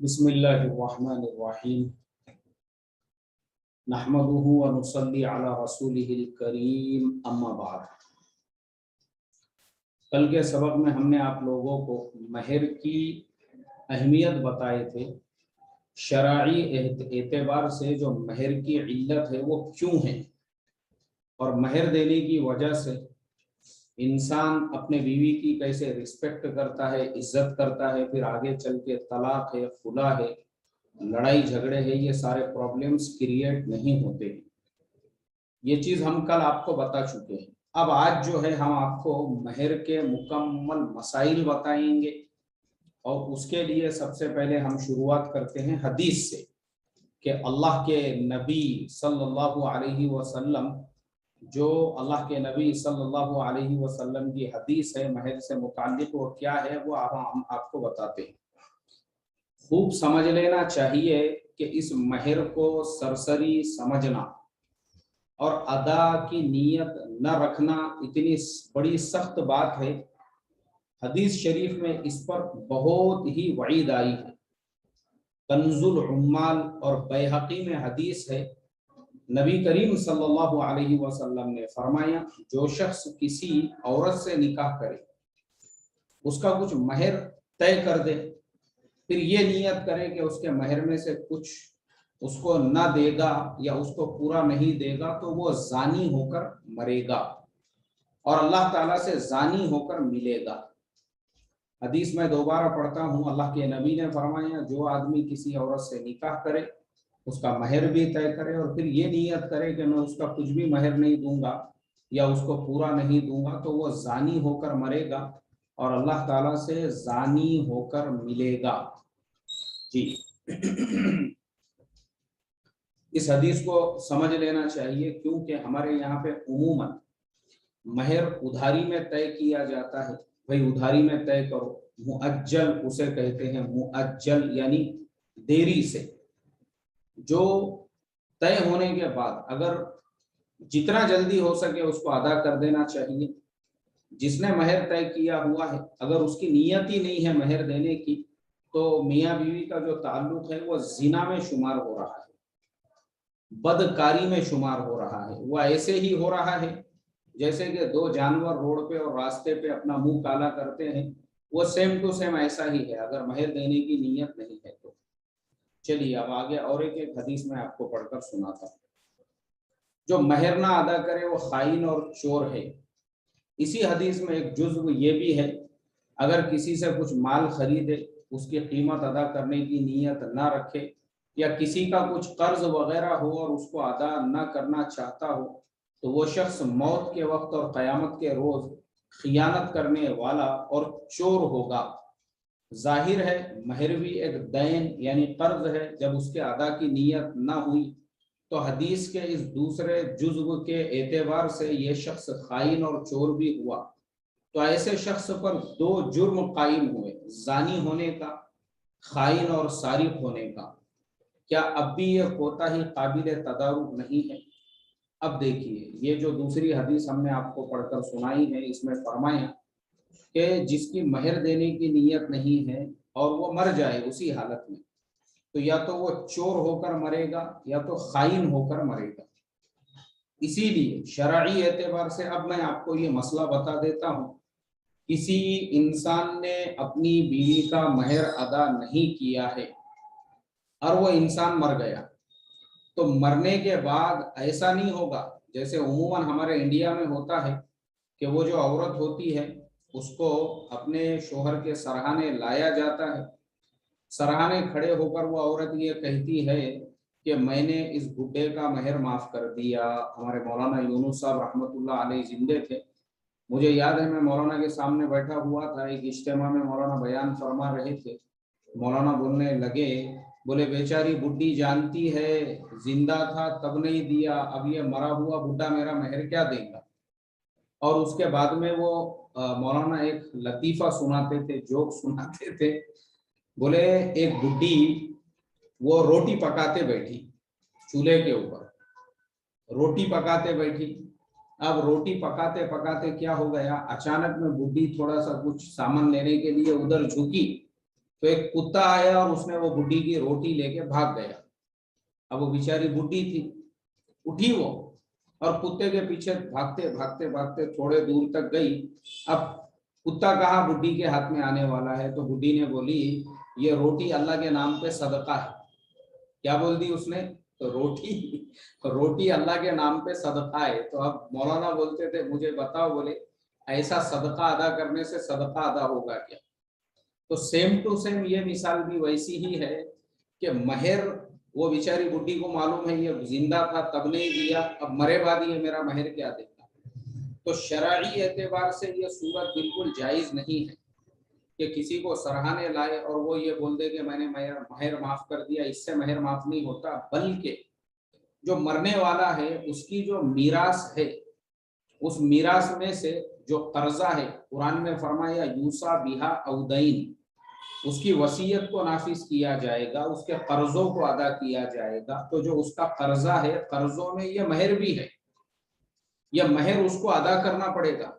बिस्मिल्लाहिर्रहमानिर्रहीम नहमदुहु व नुसल्ली अला रसूलिहिल करीम अम्मा बाद। कल के सबक में हमने आप लोगों को महर की अहमियत बताए थे। शरई एतबार से जो महर की इल्लत है वो क्यों है और महर देने की वजह से इंसान अपने बीवी की कैसे रिस्पेक्ट करता है, इज्जत करता है, फिर आगे चल के तलाक है, खुला है, लड़ाई झगड़े है, ये सारे प्रॉब्लम्स क्रिएट नहीं होते। ये चीज हम कल आपको बता चुके हैं। अब आज जो है हम आपको महर के मुकम्मल मसाइल बताएंगे और उसके लिए सबसे पहले हम शुरुआत करते हैं हदीस से कि अल्लाह के नबी सल्लल्लाहु अलैहि वसल्लम, जो अल्लाह के नबी सल्लल्लाहु अलैहि वसल्लम की हदीस है महर से मुताल्लिक वो क्या है, वो हम आपको बताते हैं। खूब समझ लेना चाहिए कि इस महर को सरसरी समझना और अदा की नीयत न रखना इतनी बड़ी सख्त बात है। हदीस शरीफ में इस पर बहुत ही वईद आई है। कंजुल उम्माल और बैहकी में हदीस है, नबी करीम सल्लल्लाहु अलैहि वसल्लम ने फरमाया, जो शख्स किसी औरत से निकाह करे, उसका कुछ महर तय कर दे, फिर ये नियत करे कि उसके महर में से कुछ उसको ना देगा या उसको पूरा नहीं देगा, तो वो जानी होकर मरेगा और अल्लाह ताला से जानी होकर मिलेगा। हदीस में दोबारा पढ़ता हूँ, अल्लाह के नबी ने फरमाया, जो आदमी किसी औरत से निकाह करे, उसका महर भी तय करे और फिर ये नियत करे कि मैं उसका कुछ भी महर नहीं दूंगा या उसको पूरा नहीं दूंगा, तो वो जानी होकर मरेगा और अल्लाह ताला से जानी होकर मिलेगा। जी इस हदीस को समझ लेना चाहिए, क्योंकि हमारे यहाँ पे उमूमन महर उधारी में तय किया जाता है। भाई उधारी में तय करो, मुअज्जल उसे कहते हैं, मुअज्जल यानी देरी से, जो तय होने के बाद अगर जितना जल्दी हो सके उसको अदा कर देना चाहिए। जिसने महर तय किया हुआ है, अगर उसकी नियत ही नहीं है महर देने की, तो मियाँ बीवी का जो ताल्लुक है वो जिना में शुमार हो रहा है, बदकारी में शुमार हो रहा है। वो ऐसे ही हो रहा है जैसे कि दो जानवर रोड पे और रास्ते पे अपना मुंह काला करते हैं, वो सेम टू सेम ऐसा ही है अगर महर देने की नीयत नहीं है तो। चलिए अब आगे और एक हदीस में आपको पढ़कर सुनाता हूँ। जो महर ना अदा करे वो खाइन और चोर है। इसी हदीस में एक जुज्व ये भी है, अगर किसी से कुछ माल खरीदे, उसकी कीमत अदा करने की नीयत ना रखे, या किसी का कुछ कर्ज वगैरह हो और उसको अदा ना करना चाहता हो, तो वो शख्स मौत के वक्त और क़यामत के रोज खियानत करने वाला और चोर होगा। जाहिर है महर भी एक दैन यानी कर्ज है, जब उसके अदा की नीयत ना हुई तो हदीस के इस दूसरे जुज्व के एतबार से ये शख्स खाइन और चोर भी हुआ। तो ऐसे शख्स पर दो जुर्म कायम हुए, जानी होने का, खाइन और सारिक होने का। क्या अब भी ये कोताही काबिल तदारुक नहीं है? अब देखिए, ये जो दूसरी हदीस हमने आपको पढ़कर सुनाई है, इसमें फरमाया कि जिसकी महर देने की नीयत नहीं है और वो मर जाए उसी हालत में, तो या तो वो चोर होकर मरेगा या तो खाइन होकर मरेगा। इसीलिए शरई एतबार से अब मैं आपको ये मसला बता देता हूँ। किसी इंसान ने अपनी बीवी का महर अदा नहीं किया है और वो इंसान मर गया, तो मरने के बाद ऐसा नहीं होगा जैसे उमूमन हमारे इंडिया में होता है कि वो जो औरत होती है उसको अपने शोहर के सरहाने लाया जाता है। सरहाने खड़े होकर वो औरत ये कहती है कि मैंने इस बुड्ढे का महर माफ कर दिया। हमारे मौलाना यूनुस साहब रहमतुल्लाह अलैह जिंदे थे, मुझे याद है मैं मौलाना के सामने बैठा हुआ था, एक इज्तिमा में मौलाना बयान फरमा रहे थे। मौलाना बोलने लगे, बोले बेचारी बुड्ढी जानती है जिंदा था तब नहीं दिया, अब ये मरा हुआ बुड्ढा मेरा महर क्या देगा। और उसके बाद में वो मौलाना एक लतीफा सुनाते थे, जोक सुनाते थे। बोले एक बुड्ढी वो रोटी पकाते बैठी, चूल्हे के ऊपर रोटी पकाते बैठी। अब रोटी पकाते पकाते क्या हो गया, अचानक में बुड्ढी थोड़ा सा कुछ सामान लेने के लिए उधर झुकी तो एक कुत्ता आया और उसने वो बुढ़ी की रोटी लेके भाग गया। अब वो बेचारी बुढ़ी थी, उठी वो और कुत्ते के पीछे भागते भागते भागते थोड़े दूर तक गई। अब कुत्ता कहाँ बुढ़ी के हाथ में आने वाला है, तो बुढ़ी ने बोली ये रोटी अल्लाह के नाम पे सदका है। क्या बोल दी उसने? तो रोटी अल्लाह के नाम पे सदका है। तो अब मौलाना बोलते थे मुझे बताओ, बोले ऐसा सदका अदा करने से सदका अदा होगा क्या? तो सेम टू सेम ये मिसाल भी वैसी ही है कि महर, वो बेचारी बुढ़ी को मालूम है ये जिंदा था तब नहीं दिया, अब मरे बाद ये मेरा महर क्या देगा। तो शरई एतबार से ये सूरत बिल्कुल जायज नहीं है कि किसी को सराहने लाए और वो ये बोल दे कि मैंने महर माफ कर दिया। इससे महर माफ नहीं होता, बल्कि जो मरने वाला है उसकी जो मीरास है, उस मीरास में से जो कर्जा है, कुरान में फरमाया यूसा बिहा औदैन, उसकी वसीयत को नाफिज किया जाएगा, उसके कर्जों को अदा किया जाएगा। तो जो उसका कर्जा है, कर्जों में यह महर भी है, यह महर उसको अदा करना पड़ेगा।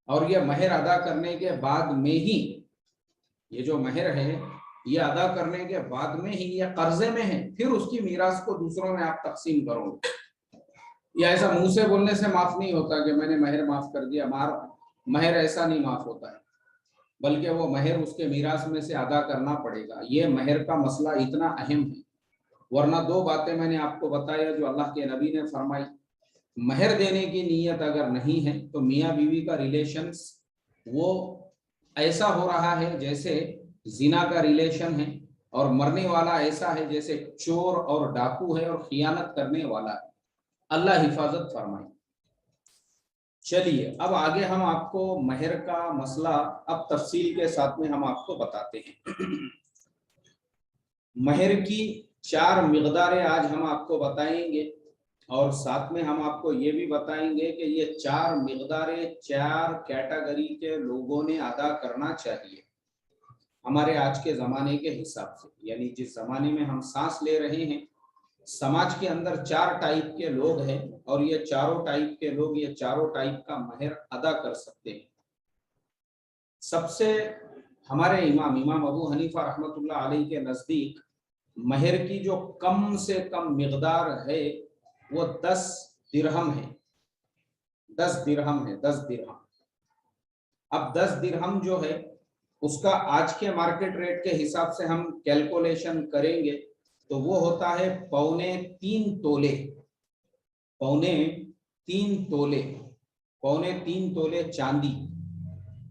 और यह महर अदा करने के बाद में ही, ये जो महर है ये अदा करने के बाद में ही यह कर्जे में है, फिर उसकी मीरास को दूसरों में आप तकसीम करोगे। या ऐसा मुंह से बोलने से माफ नहीं होता कि मैंने महर माफ कर दिया। महर ऐसा नहीं माफ होता है, बल्कि वो महर उसके मीरास में से अदा करना पड़ेगा। ये महर का मसला इतना अहम है। वरना दो बातें मैंने आपको बताया जो अल्लाह के नबी ने फरमाई। महर देने की नीयत अगर नहीं है तो मियाँ बीवी का रिलेशंस वो ऐसा हो रहा है जैसे जिना का रिलेशन है, और मरने वाला ऐसा है जैसे चोर और डाकू है और खियानत करने वाला है। अल्लाह हिफाजत फरमाए। चलिए अब आगे हम आपको महर का मसला अब तफसील के साथ में हम आपको बताते हैं। महर की 4 मिक़दारें आज हम आपको बताएंगे, और साथ में हम आपको ये भी बताएंगे कि ये 4 मिक़दारें 4 कैटेगरी के लोगों ने अदा करना चाहिए हमारे आज के ज़माने के हिसाब से। यानी जिस ज़माने में हम सांस ले रहे हैं, समाज के अंदर 4 टाइप के लोग हैं, और ये चारों टाइप के लोग ये चारों टाइप का महर अदा कर सकते हैं। सबसे हमारे इमाम अबू हनीफा रहमतुल्लाह अलैह के नज़दीक महर की जो कम से कम मिक़दार है वो 10 दिरहम है। 10 दिरहम है, 10 दिरहम। अब 10 दिरहम जो है उसका आज के मार्केट रेट के हिसाब से हम कैलकुलेशन करेंगे तो वो होता है 3.25 तोले। 3.25 तोले, 3.25 तोले चांदी।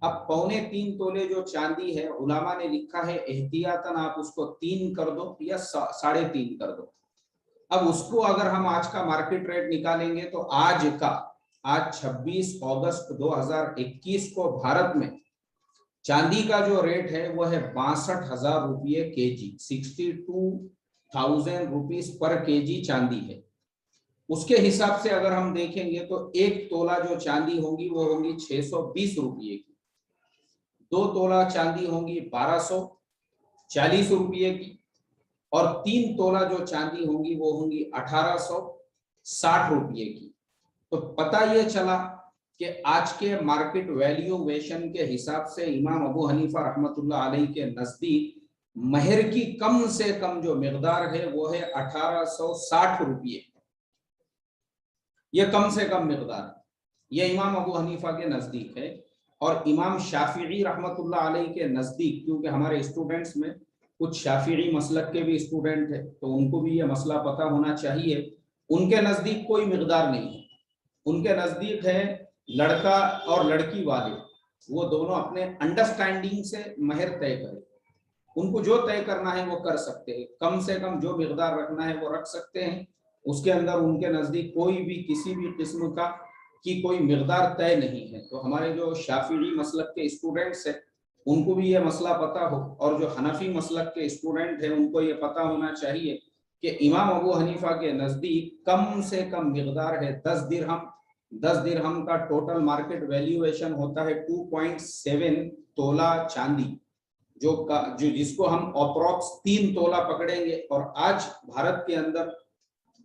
अब 3.25 तोले जो चांदी है, उलामा ने लिखा है एहतियातन आप उसको 3 कर दो या 3.5 कर दो। अब उसको अगर हम आज का मार्केट रेट निकालेंगे तो आज 26 अगस्त 2021 को भारत में चांदी का जो रेट है वो है 62,000 रुपये केजी। 62,000 रुपीज पर केजी चांदी है। उसके हिसाब से अगर हम देखेंगे तो 1 तोला जो चांदी होगी वो होगी 620 रुपये की। 2 तोला चांदी होगी 1240 रुपये की, और 3 तोला जो चांदी होगी वो होगी 1860 रुपये की। तो पता ये चला कि आज के मार्केट वैल्यूएशन के हिसाब से इमाम अबू हनीफा रहमतुल्लाह अलैह के नजदीक महर की कम से कम जो मिक़दार है वो है 1860 रुपये। ये कम से कम मिक़दार है, ये इमाम अबू हनीफा के नजदीक है। और इमाम शाफिई रहमतुल्लाह अलैह के नजदीक, क्योंकि हमारे स्टूडेंट्स में कुछ शाफिई मसलक के भी स्टूडेंट है तो उनको भी ये मसला पता होना चाहिए, उनके नजदीक कोई मिक़दार नहीं है। उनके नजदीक है लड़का और लड़की वाले वो दोनों अपने अंडरस्टैंडिंग से महर तय करें। उनको जो तय करना है वो कर सकते हैं, कम से कम जो मिक़दार रखना है वो रख सकते हैं। उसके अंदर उनके नजदीक कोई भी किसी भी किस्म का की कोई मिक़दार तय नहीं है। तो हमारे जो शाफिई मसलक के स्टूडेंट्स हैं उनको भी ये मसला पता हो, और जो हनफी मसलक के स्टूडेंट हैं उनको ये पता होना चाहिए कि इमाम अबू हनीफा के नजदीक कम से कम मिक़दार है 10 दिरहम। 10 दिरहम का टोटल मार्केट वैल्यूएशन होता है 2.7 तोला चांदी, जो जिसको हम अप्रॉक्स 3 तोला पकड़ेंगे। और आज भारत के अंदर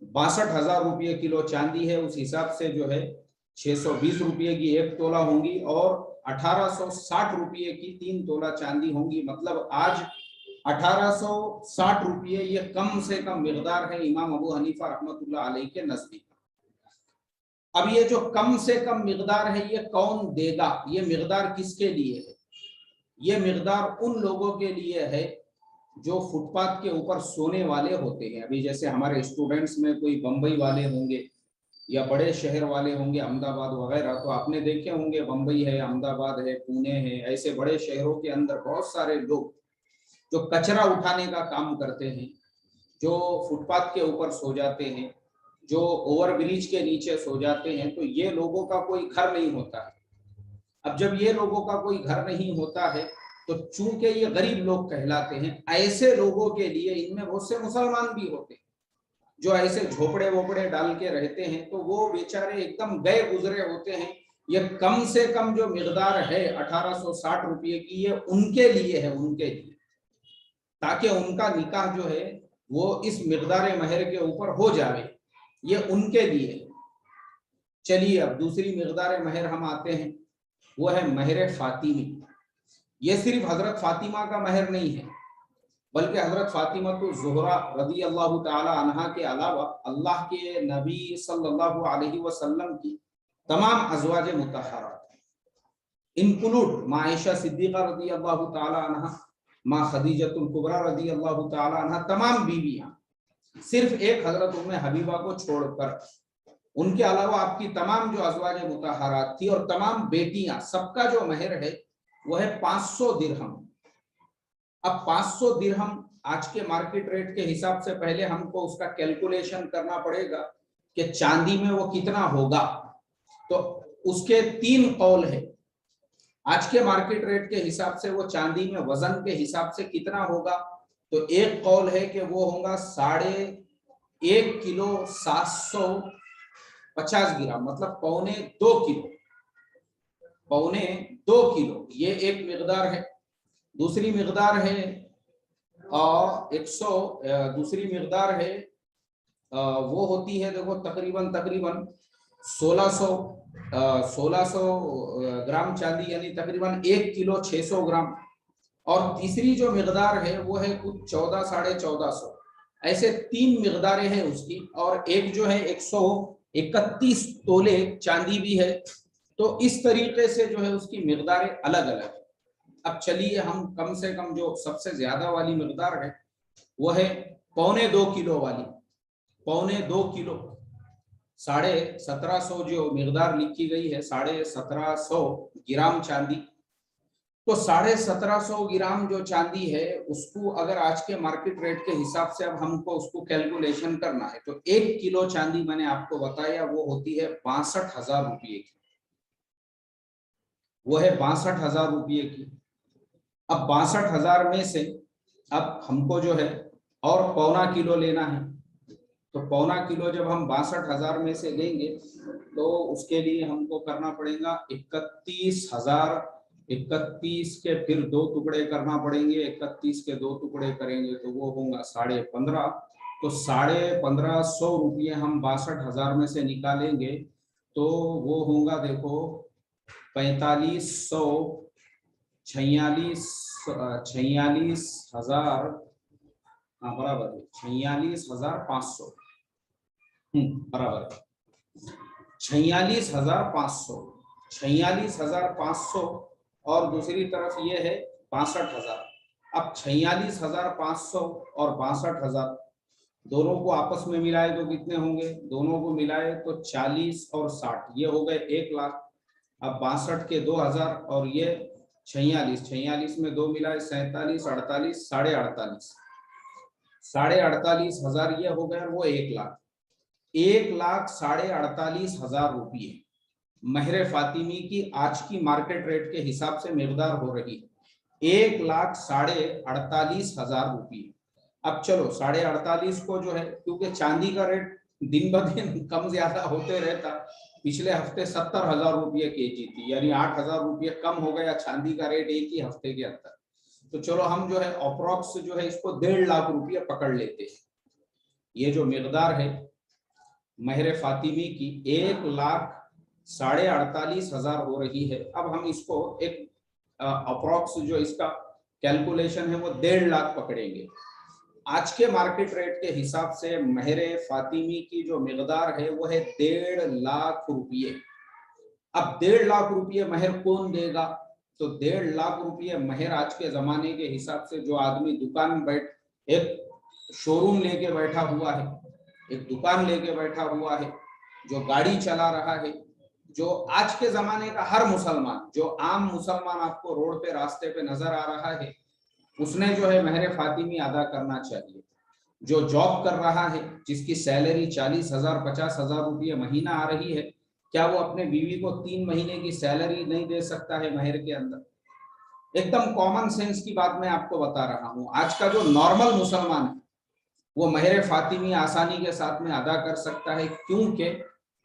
62,000 रुपये किलो चांदी है, उस हिसाब से जो है 620 रुपये की 1 तोला होंगी, और 1860 रुपये की 3 तोला चांदी होंगी। मतलब आज 1860 रुपये ये कम से कम मिकदार है इमाम अबू हनीफा रहमतुल्लाह अलैह के नजदीक। अब ये जो कम से कम मिकदार है ये कौन देगा? ये मिकदार किसके लिए है? ये मिकदार उन लोगों के लिए है जो फुटपाथ के ऊपर सोने वाले होते हैं। अभी जैसे हमारे स्टूडेंट्स में कोई बंबई वाले होंगे या बड़े शहर वाले होंगे, अहमदाबाद वगैरह, तो आपने देखे होंगे बंबई है, अहमदाबाद है, पुणे है, ऐसे बड़े शहरों के अंदर बहुत सारे लोग जो कचरा उठाने का काम करते हैं, जो फुटपाथ के ऊपर सो जाते हैं, जो ओवरब्रिज के नीचे सो जाते हैं, तो ये लोगों का कोई घर नहीं होता है। अब जब ये लोगों का कोई घर नहीं होता है तो चूंकि ये गरीब लोग कहलाते हैं, ऐसे लोगों के लिए, इनमें बहुत से मुसलमान भी होते हैं जो ऐसे झोपड़े वोपड़े डाल के रहते हैं, तो वो बेचारे एकदम गए गुजरे होते हैं। ये कम से कम जो मिकदार है 1860 रुपये की, ये उनके लिए है, उनके लिए, ताकि उनका निकाह जो है वो इस मिकदार महर के ऊपर हो जाए, ये उनके लिए। चलिए अब दूसरी मिकदार महर हम आते हैं, वो है महर फातिमी। ये सिर्फ हजरत फातिमा का महर नहीं है, बल्कि हजरत फातिमा तो ज़ोहरा रदी अल्लाह ताला अन्हा के अलावा अल्लाह के नबी सल्लल्लाहु अलैहि वसल्लम की तमाम अज़वाज मुतहहरात, इंक्लूड माँ आयशा सिद्दीक़ा रदी अल्लाह ताला अन्हा, माँ खदीजतुल कुबरा रदी अल्लाह ताला अन्हा, तमाम बीवियां, सिर्फ एक हजरत उम्मे हबीबा को छोड़कर, उनके अलावा आपकी तमाम जो अज़वाज मुतहहरात थी और तमाम बेटियां, सबका जो महर है वह है 500 दिरहम। अब 500 दिरहम आज के मार्केट रेट के हिसाब से पहले हमको उसका कैलकुलेशन करना पड़ेगा कि चांदी में वो कितना होगा। तो उसके 3 कौल है। आज के मार्केट रेट के हिसाब से वो चांदी में वजन के हिसाब से कितना होगा, तो एक कौल है कि वो होगा 1.5 किलो 750 ग्राम, मतलब 1.25 किलो, 1.25 किलो, ये एक मिकदार है। दूसरी मिकदार है 100, दूसरी मिकदार है वो होती है, देखो तकरीबन 1600 ग्राम चांदी, यानी तकरीबन 1 किलो 600 ग्राम। और तीसरी जो मिकदार है वो है कुछ 14 साढ़े 1400, ऐसे 3 मिकदारें हैं उसकी। और एक जो है 131 तोले चांदी भी है। तो इस तरीके से जो है उसकी मिकदारें अलग अलग है। अब चलिए हम कम से कम जो सबसे ज्यादा वाली मिकदार है वो है 1.25 किलो वाली। 1.25 किलो 1750 जो मिकदार लिखी गई है, 1750 ग्राम चांदी। तो 1750 ग्राम जो चांदी है उसको अगर आज के मार्केट रेट के हिसाब से अब हमको उसको कैलकुलेशन करना है, तो 1 किलो चांदी मैंने आपको बताया वो होती है 62,000 रुपये की, वो है 62,000 रुपये की। अब 62,000 में से अब हमको जो है और 1.25 किलो लेना है, तो 1.25 किलो जब हम 62,000 में से लेंगे तो उसके लिए हमको करना पड़ेगा 31,000, 31 के फिर 2 टुकड़े करना पड़ेंगे, 31 के 2 टुकड़े करेंगे तो वो होगा 15.5। तो 1550 रुपये हम 62,000 में से निकालेंगे तो वो होगा, देखो 46,000, हाँ बराबर है, 46,500, बराबर है 46,500, 46,500। और दूसरी तरफ ये है 62,000। अब 46,500 और 62,000 दोनों को आपस में मिलाए तो कितने होंगे? दोनों को मिलाए तो 40 और 60, ये हो गए 1 लाख। अब 62 के 2,000 और ये 46 में 2 मिलाए 47, 48, 48,500 ये हो गया, वो 1 लाख। 1,48,500 रुपये महर फातिमी की आज की मार्केट रेट के हिसाब से मिकदार हो रही है 1,48,500 रुपये। अब चलो 48,500 को जो है, क्योंकि चांदी का रेट दिन ब दिन कम ज्यादा होते रहता, पिछले हफ्ते 70,000 रुपये केजी थी, यानी 8,000 रुपये कम हो गया चांदी का रेट एक ही हफ्ते के अंदर। तो चलो हम जो है अप्रोक्स जो है इसको 1.5 लाख रुपये पकड़ लेते हैं। ये जो मिकदार है महर फातिमी की 1,48,500 48,500 हो रही है। अब हम इसको एक अप्रोक्स जो इसका कैलकुलेशन है वो 1.5 लाख पकड़ेंगे। आज के मार्केट रेट के हिसाब से महरे फातिमी की जो मिकदार है वो है 1.5 लाख रुपये। अब 1.5 लाख रुपये महर कौन देगा? तो 1.5 लाख रुपये महर आज के जमाने के हिसाब से जो आदमी दुकान एक शोरूम लेके बैठा हुआ है, एक दुकान लेके बैठा हुआ है, जो गाड़ी चला रहा है, जो आज के जमाने का हर मुसलमान, जो आम मुसलमान आपको रोड पे रास्ते पे नजर आ रहा है, उसने जो है महर फातिमी अदा करना चाहिए। जो जॉब कर रहा है, जिसकी सैलरी 40,000 50,000 रुपये महीना आ रही है, क्या वो अपने बीवी को 3 महीने की सैलरी नहीं दे सकता है महर के अंदर? एकदम कॉमन सेंस की बात मैं आपको बता रहा हूं। आज का जो नॉर्मल मुसलमान है वो महर फातिमी आसानी के साथ में अदा कर सकता है, क्योंकि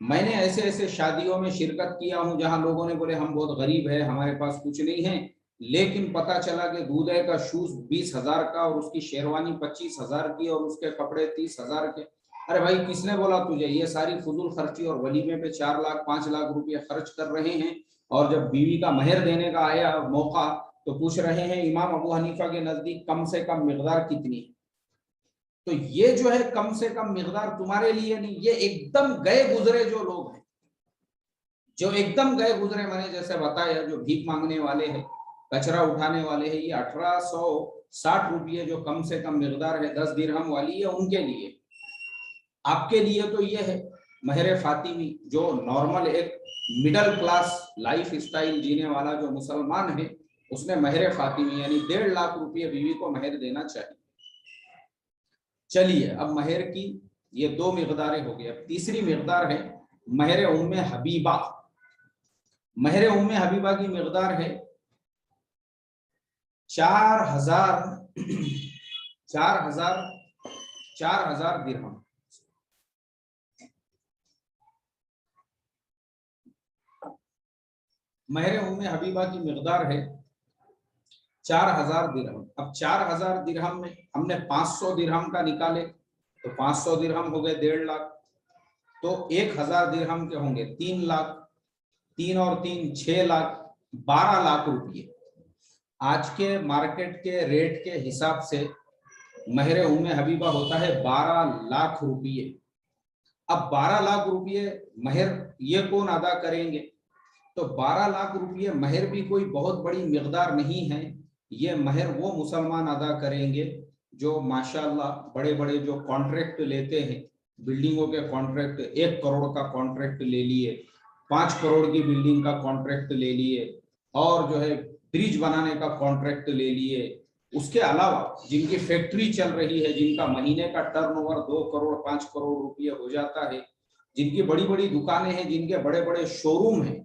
मैंने ऐसे ऐसे शादियों में शिरकत किया हूं जहां लोगों ने बोले हम बहुत गरीब है, हमारे पास कुछ नहीं है, लेकिन पता चला कि दूल्हे का शूज 20,000 का और उसकी शेरवानी 25,000 की और उसके कपड़े 30,000 के। अरे भाई, किसने बोला तुझे? ये सारी फजूल खर्ची और वलीमे पे 4 लाख 5 लाख रुपए खर्च कर रहे हैं, और जब बीवी का महर देने का आया मौका तो पूछ रहे हैं इमाम अबू हनीफा के नजदीक कम से कम मिकदार कितनी है? तो ये जो है कम से कम मिकदार तुम्हारे लिए नहीं, ये एकदम गए गुजरे जो लोग हैं, जो एकदम गए गुजरे, मैंने जैसे बताया, जो भीख मांगने वाले हैं, कचरा उठाने वाले हैं, ये 1860 रुपये जो कम से कम मिकदार है 10 दिरहम वाली, ये उनके लिए। आपके लिए तो ये है महर फातिमी, जो नॉर्मल एक मिडिल क्लास लाइफ स्टाइल जीने वाला जो मुसलमान है, उसने महर फातिमी यानी 1.5 लाख रुपये बीवी को महर देना चाहिए। चलिए, अब महर की ये 2 मिकदारें हो गई। अब तीसरी मिकदार है महर उम्मे हबीबा। महर उम्मे हबीबा की मिकदार है 4,000 दिरहम। महर उम्मे हबीबा की मिकदार है 4,000 दिरहम। अब 4,000 दिरहम में हमने 500 दिरहम का निकाले तो 500 दिरहम हो गए 1.5 लाख, तो 1,000 दिरहम के होंगे 3 लाख, 3 और 3 6 लाख, 12 लाख रुपये। आज के मार्केट के रेट के हिसाब से महर उम्मे हबीबा होता है 12 लाख रुपये। अब 12 लाख रुपये महर ये कौन अदा करेंगे? तो 12 लाख रुपये महर भी कोई बहुत बड़ी मिकदार नहीं है। ये महर वो मुसलमान अदा करेंगे जो माशाल्लाह बड़े बड़े जो कॉन्ट्रैक्ट लेते हैं, बिल्डिंगों के कॉन्ट्रैक्ट, 1 करोड़ का कॉन्ट्रैक्ट ले लिए, 5 करोड़ की बिल्डिंग का कॉन्ट्रैक्ट ले लिए, और जो है ब्रिज बनाने का कॉन्ट्रैक्ट ले लिए। उसके अलावा जिनकी फैक्ट्री चल रही है, जिनका महीने का टर्नओवर 2 करोड़ 5 करोड़ रुपये हो जाता है, जिनकी बड़ी बड़ी दुकानें हैं, जिनके बड़े बड़े शोरूम हैं,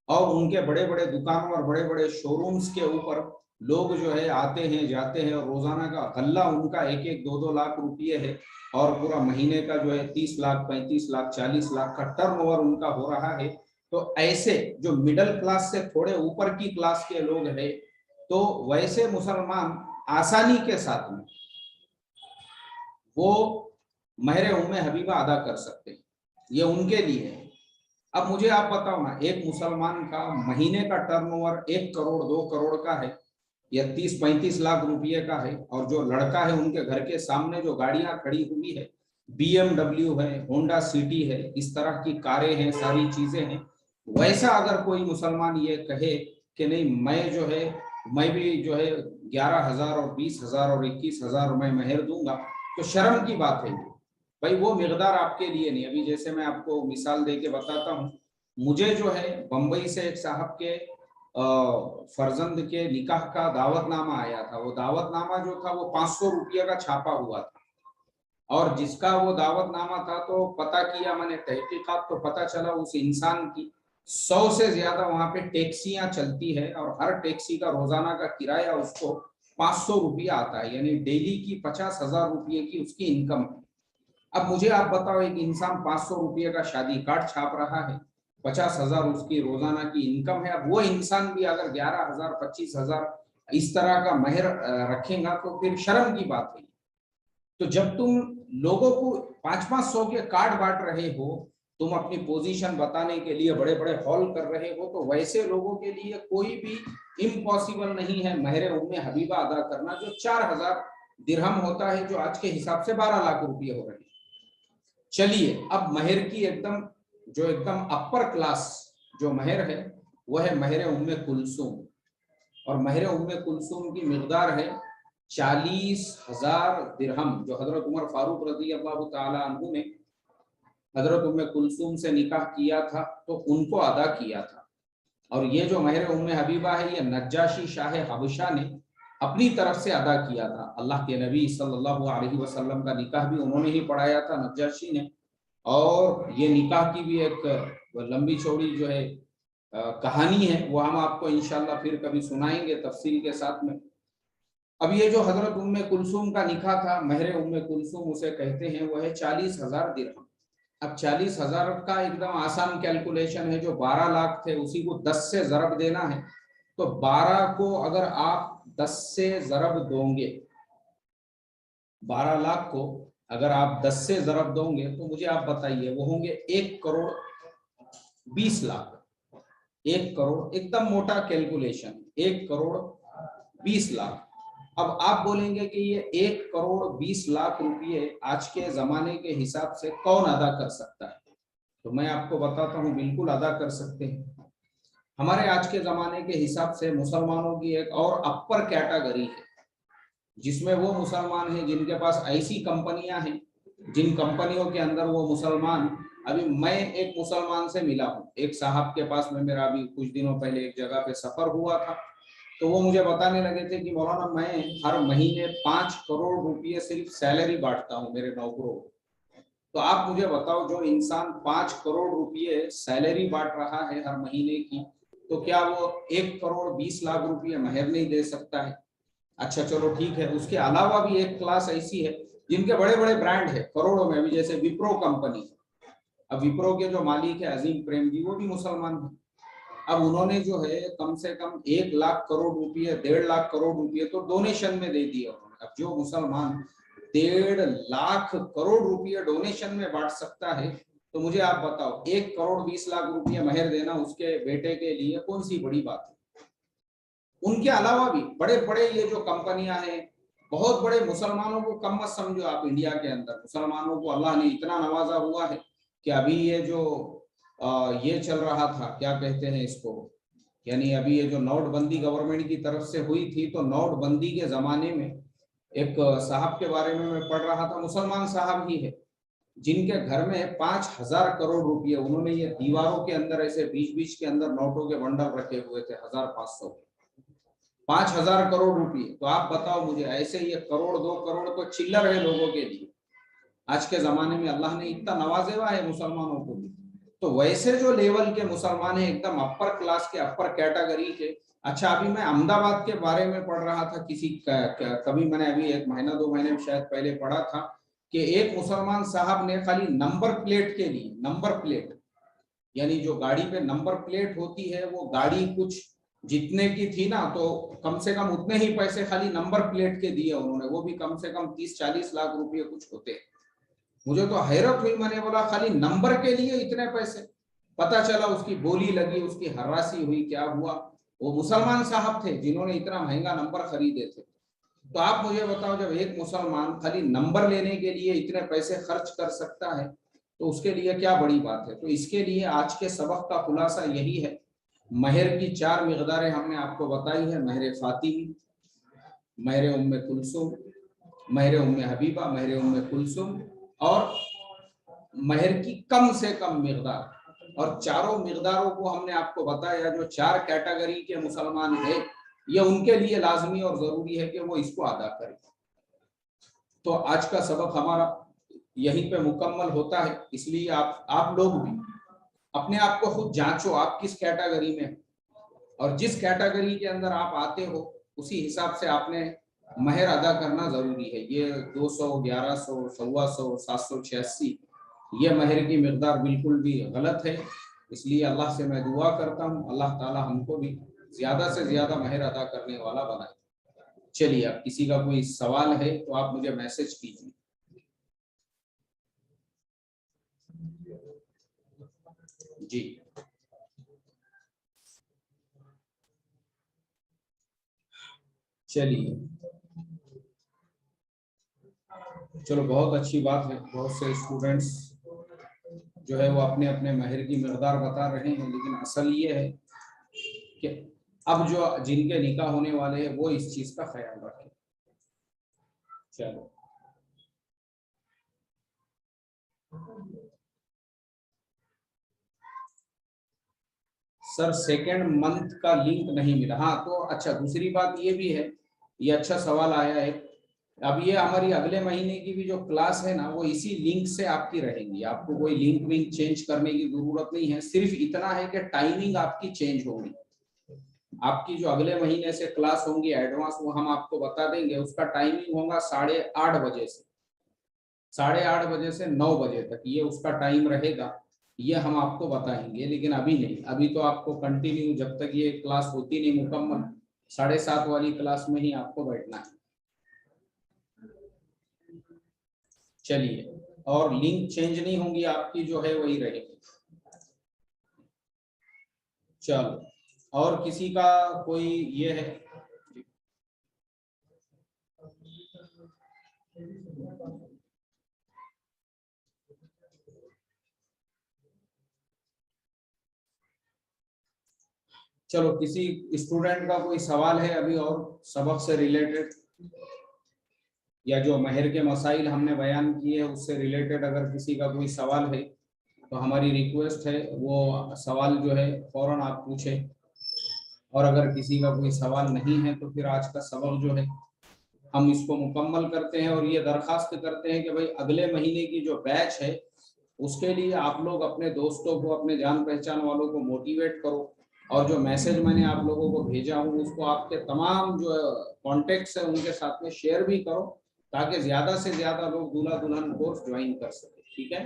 और उनके बड़े बड़े दुकानों और बड़े बड़े शोरूम्स के ऊपर लोग जो है आते हैं जाते हैं, और रोजाना का गल्ला उनका 1-1 2-2 लाख रुपये है, और पूरा महीने का जो है 30 लाख 35 लाख 40 लाख का टर्नओवर उनका हो रहा है। तो ऐसे जो मिडिल क्लास से थोड़े ऊपर की क्लास के लोग हैं, तो वैसे मुसलमान आसानी के साथ में वो महर उम्मे हबीबा अदा कर सकते हैं, ये उनके लिए है। अब मुझे आप बताओ ना, एक मुसलमान का महीने का टर्नओवर 1 करोड़ 2 करोड़ का है या 30-35 लाख रुपये का है, और जो लड़का है उनके घर के सामने जो गाड़ियां खड़ी हुई है, BMW है, होंडा सिटी है, इस तरह की कारें हैं, सारी चीजें हैं, वैसा अगर कोई मुसलमान ये कहे कि नहीं मैं भी जो है 11,000 और 20,000 और 21,000 मैं महर दूंगा, तो शर्म की बात है ये भाई, वो मिकदार आपके लिए नहीं। अभी जैसे मैं आपको मिसाल देके बताता हूँ, मुझे जो है बंबई से एक साहब के फर्जंद के निकाह का दावतनामा आया था। वो दावतनामा जो था वो 500 रुपये का छापा हुआ था, और जिसका वो दावतनामा था तो पता किया मैंने तहकीकात, तो पता चला उस इंसान की 100 से ज्यादा वहां पे टैक्सियां चलती है, और हर टैक्सी का रोजाना का किराया उसको 500 रुपया आता है, यानी डेली की 50,000 रुपये की उसकी इनकम है। अब मुझे आप बताओ, एक इंसान 500 रुपये का शादी कार्ड छाप रहा है, 50,000 उसकी रोजाना की इनकम है। अब वो इंसान भी अगर 11,000 25,000 इस तरह का महर रखेगा तो फिर शर्म की बात है। तो जब तुम लोगों को 500-500 के कार्ड बांट रहे हो, तुम अपनी पोजीशन बताने के लिए बड़े बड़े हॉल कर रहे हो, तो वैसे लोगों के लिए कोई भी इम्पॉसिबल नहीं है महर उम्मे हबीबा अदा करना, जो 4000 दिरहम होता है, जो आज के हिसाब से 12 लाख रुपये हो रहे हैं। चलिए अब महर की एकदम अपर क्लास जो महर है वह है महर उम्मे कुलसूम, और महर उम्मे कुलसूम की मिकदार है 40,000 दिरहम, जो हजरत उमर फारूक रज़ी अल्लाह ताला अन्हु ने हजरत उम्मे कुलसूम से निकाह किया था तो उनको अदा किया था। और ये जो महर उम्मे हबीबा है ये नज्जाशी शाह हबशा ने अपनी तरफ से अदा किया था। अल्लाह के नबी सल्लल्लाहु अलैहि वसल्लम का निकाह भी उन्होंने ही पढ़ाया था नज्जाशी ने, और ये निकाह की भी एक लंबी चौड़ी जो है कहानी है, वो हम आपको इंशाल्लाह फिर कभी सुनाएंगे तफसील के साथ में। अब ये जो हजरत उम्मे कुलसूम का निकाह था, महर उम्मे कुलसूम उसे कहते हैं, वो है 40,000 दिरहम। अब 40,000 का एकदम आसान कैलकुलेशन है, जो 12 लाख थे उसी को 10 से ज़रब देना है, तो 12 को अगर आप 10 से ज़रब दोगे, 12 लाख को अगर आप 10 से ज़रब दोगे तो मुझे आप बताइए वो होंगे 1 करोड़ 20 लाख। 1 करोड़ एकदम मोटा कैलकुलेशन, 1 करोड़ 20 लाख। अब आप बोलेंगे कि ये 1 करोड़ 20 लाख रुपये आज के जमाने के हिसाब से कौन अदा कर सकता है, तो मैं आपको बताता हूँ बिल्कुल अदा कर सकते हैं। हमारे आज के जमाने के हिसाब से मुसलमानों की एक और अपर कैटेगरी है, जिसमें वो मुसलमान हैं जिनके पास ऐसी कंपनियां हैं जिन कंपनियों के अंदर वो मुसलमान, अभी मैं एक मुसलमान से मिला हूँ, एक साहब के पास में मेरा अभी कुछ दिनों पहले एक जगह पे सफर हुआ था, तो वो मुझे बताने लगे थे कि मौलाना मैं हर महीने 5 करोड़ रुपये सिर्फ सैलरी बांटता हूँ मेरे नौकरों को। तो आप मुझे बताओ, जो इंसान 5 करोड़ रुपये सैलरी बांट रहा है हर महीने की, तो क्या वो 1 करोड़ 20 लाख रुपये महर नहीं दे सकता है? अच्छा चलो ठीक है, उसके अलावा भी एक क्लास ऐसी है जिनके बड़े बड़े ब्रांड है करोड़ों में, अभी जैसे विप्रो कंपनी। अब विप्रो के जो मालिक है अजीम प्रेमजी, वो भी मुसलमान है। अब उन्होंने जो है कम से कम 1 लाख करोड़ रुपये, 1.5 लाख करोड़ रुपये तो डोनेशन में दे दिए उन्होंने। अब जो मुसलमान 1.5 लाख करोड़ रुपये डोनेशन में बांट सकता है, तो मुझे आप बताओ 1 करोड़ 20 लाख रुपये महर देना उसके बेटे के लिए कौन सी बड़ी बात है? उनके अलावा भी बड़े बड़े ये जो कंपनियां हैं, बहुत बड़े मुसलमानों को कम मत समझो आप। इंडिया के अंदर मुसलमानों को अल्लाह ने इतना नवाजा हुआ है कि अभी ये जो ये चल रहा था, क्या कहते हैं इसको, यानी अभी ये जो नोटबंदी गवर्नमेंट की तरफ से हुई थी, तो नोटबंदी के जमाने में एक साहब के बारे में मैं पढ़ रहा था, मुसलमान साहब ही है, जिनके घर में 5,000 करोड़ रुपये उन्होंने ये दीवारों के अंदर ऐसे बीच बीच के अंदर नोटों के बंडल रखे हुए थे, 1,500 5,000 करोड़ रुपये। तो आप बताओ मुझे, ऐसे ये करोड़ 2 करोड़ तो चिल्लर है लोगों के लिए। आज के जमाने में अल्लाह ने इतना नवाजा हुआ है मुसलमानों को भी। तो वैसे जो लेवल के मुसलमान है, एकदम अपर क्लास के, अपर कैटेगरी के। अच्छा अभी मैं अहमदाबाद के बारे में पढ़ रहा था, कभी मैंने अभी 1 महीना 2 महीने शायद पहले पढ़ा था कि एक मुसलमान साहब ने खाली नंबर प्लेट के लिए, नंबर प्लेट यानी जो गाड़ी पे नंबर प्लेट होती है, वो गाड़ी कुछ जितने की थी ना, तो कम से कम उतने ही पैसे खाली नंबर प्लेट के दिए उन्होंने, वो भी कम से कम 30-40 लाख रुपये कुछ होते। मुझे तो हैरत हुई, मैंने बोला खाली नंबर के लिए इतने पैसे। पता चला उसकी बोली लगी, उसकी हर्रासी हुई, क्या हुआ, वो मुसलमान साहब थे जिन्होंने इतना महंगा नंबर खरीदे थे। तो आप मुझे बताओ, जब एक मुसलमान खाली नंबर लेने के लिए इतने पैसे खर्च कर सकता है, तो उसके लिए क्या बड़ी बात है। तो इसके लिए आज के सबक का खुलासा यही है, महर की 4 मिकदारें हमने आपको बताई है, महर फातिमी, महर उम्मे कुलसूम, महर उम्मे हबीबा, महर उम्मे कुलसूम, और महर की कम से कम मिकदार। और चारों मिकदारों को हमने आपको बताया, जो 4 कैटेगरी के मुसलमान है, ये उनके लिए लाजमी और जरूरी है कि वो इसको अदा करें। तो आज का सबक हमारा यहीं पे मुकम्मल होता है। इसलिए आप लोग भी अपने आप को खुद जांचो, आप किस कैटेगरी में, और जिस कैटेगरी के अंदर आप आते हो उसी हिसाब से आपने महर अदा करना जरूरी है। ये 200, 1100, 125, 786 ये महर की मिकदार बिल्कुल भी गलत है। इसलिए अल्लाह से मैं दुआ करता हूँ, अल्लाह ताला हमको भी ज्यादा से ज्यादा महर अदा करने वाला बनाए। चलिए, अब किसी का कोई सवाल है तो आप मुझे मैसेज कीजिए। जी चलिए, चलो बहुत अच्छी बात है। बहुत से स्टूडेंट्स जो है वो अपने अपने महर की मकदार बता रहे हैं, लेकिन असल ये है कि अब जो जिनके निकाह होने वाले हैं वो इस चीज का ख्याल रखें। चलो सर, सेकेंड मंथ का लिंक नहीं मिला। हाँ तो अच्छा, दूसरी बात ये भी है, ये अच्छा सवाल आया है। अब ये हमारी अगले महीने की भी जो क्लास है ना, वो इसी लिंक से आपकी रहेंगी। आपको कोई लिंक विंक चेंज करने की जरूरत नहीं है। सिर्फ इतना है कि टाइमिंग आपकी चेंज होगी। आपकी जो अगले महीने से क्लास होंगी एडवांस, वो हम आपको बता देंगे। उसका टाइमिंग होगा 8:30 बजे से 8:30 बजे से 9 बजे तक, ये उसका टाइम रहेगा। ये हम आपको बताएंगे, लेकिन अभी नहीं। अभी तो आपको कंटिन्यू जब तक ये क्लास होती नहीं मुकम्मल, 7:30 वाली क्लास में ही आपको बैठना है। चलिए, और लिंक चेंज नहीं होंगी, आपकी जो है वही रहेगी। चलो, और किसी का कोई ये है? चलो, किसी स्टूडेंट का कोई सवाल है अभी और सबक से रिलेटेड, या जो महर के मसाइल हमने बयान किए हैं उससे रिलेटेड अगर किसी का कोई सवाल है तो हमारी रिक्वेस्ट है वो सवाल जो है फौरन आप पूछें। और अगर किसी का कोई सवाल नहीं है तो फिर आज का सबक जो है हम इसको मुकम्मल करते हैं, और ये दरखास्त करते हैं कि भाई अगले महीने की जो बैच है उसके लिए आप लोग अपने दोस्तों को, अपने जान पहचान वालों को मोटिवेट करो। और जो मैसेज मैंने आप लोगों को भेजा हूँ उसको आपके तमाम जो कॉन्टेक्ट्स है उनके साथ में शेयर भी करो, ताकि ज्यादा से ज्यादा लोग दूल्हा दुल्हन कोर्स ज्वाइन कर सके। ठीक है।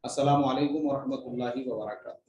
अस्सलाम वालेकुम व रहमतुल्लाहि व बरकातहू।